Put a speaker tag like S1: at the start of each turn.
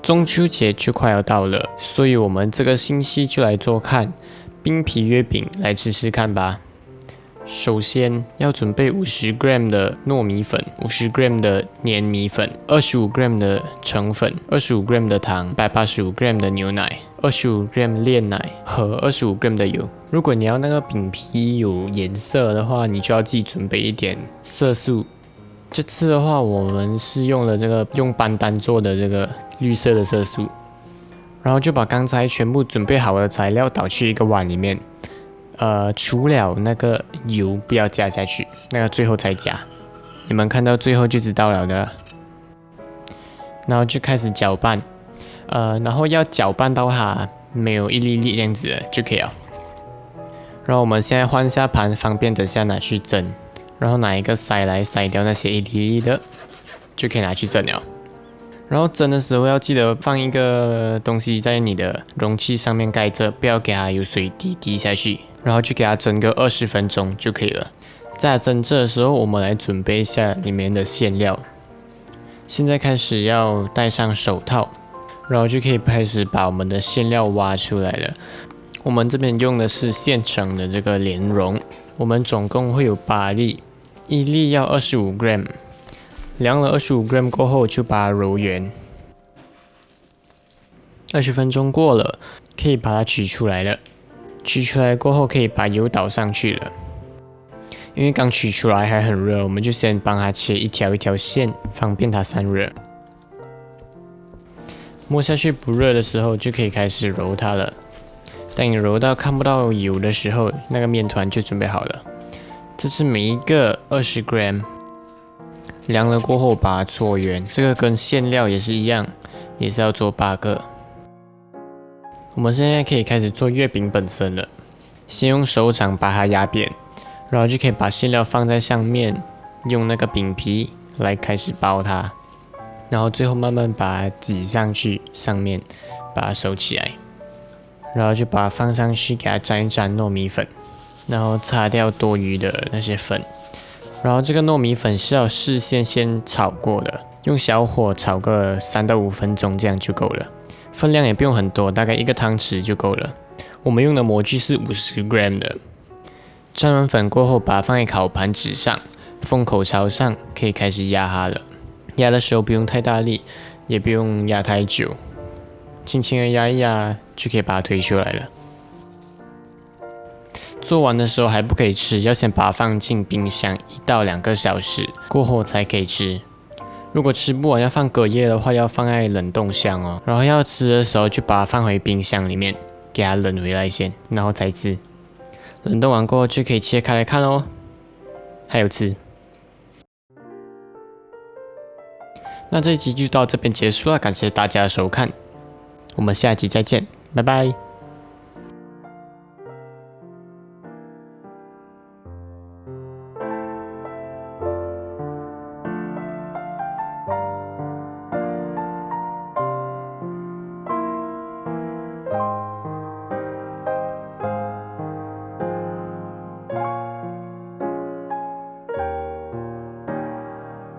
S1: 中秋节就快要到了，所以我们这个星期就来做看冰皮月饼来吃吃看吧。首先要准备50g 的糯米粉、50g 的黏米粉、25g 的橙粉、25g 的糖、185g 的牛奶、25g 炼奶和25g 的油。如果你要那个饼皮有颜色的话，你就要自己准备一点色素。这次的话，我们是用了这个用班丹做的这个绿色的色素，然后就把刚才全部准备好的材料倒去一个碗里面。除了那个油不要加下去，那个最后再加。你们看到最后就知道了的。然后就开始搅拌，然后要搅拌到它没有一粒粒这样子就可以了。然后我们现在换下盘，方便等下拿去蒸。然后拿一个筛来筛掉那些一粒粒的，就可以拿去蒸了。然后蒸的时候要记得放一个东西在你的容器上面盖着，不要给它有水滴下去。然后就给它蒸个20分钟就可以了。在蒸制的时候，我们来准备一下里面的馅料。现在开始要戴上手套，然后就可以开始把我们的馅料挖出来了。我们这边用的是现成的这个莲蓉，我们总共会有8粒，一粒要25g，量了25g过后就把它揉圆。20分钟过了，可以把它取出来了。取出来过后，可以把油倒上去了。因为刚取出来还很热，我们就先帮它切一条一条线，方便它散热。摸下去不热的时候，就可以开始揉它了。当你揉到看不到油的时候，那个面团就准备好了。这是每一个20g，量了过后把它搓圆。这个跟馅料也是一样，也是要做8个。我们现在可以开始做月饼本身了。先用手掌把它压扁，然后就可以把馅料放在上面，用那个饼皮来开始包它，然后最后慢慢把它挤上去，上面把它收起来，然后就把它放上去，给它沾一沾糯米粉，然后擦掉多余的那些粉。然后这个糯米粉是要事先炒过的，用小火炒个3到5分钟，这样就够了。分量也不用很多，大概1个汤匙就够了。我们用的模具是50g 的。沾完粉过后，把它放在烤盘纸上，封口朝上，可以开始压它了。压的时候不用太大力，也不用压太久，轻轻的压一压就可以把它推出来了。做完的时候还不可以吃，要先把它放进冰箱1到2个小时过后才可以吃。如果吃不完要放隔夜的话，要放在冷冻箱哦。然后要吃的时候就把它放回冰箱里面，给它冷回来先，然后再吃。冷冻完过后就可以切开来看哦，还有吃。那这一集就到这边结束了，感谢大家的收看，我们下集再见，拜拜。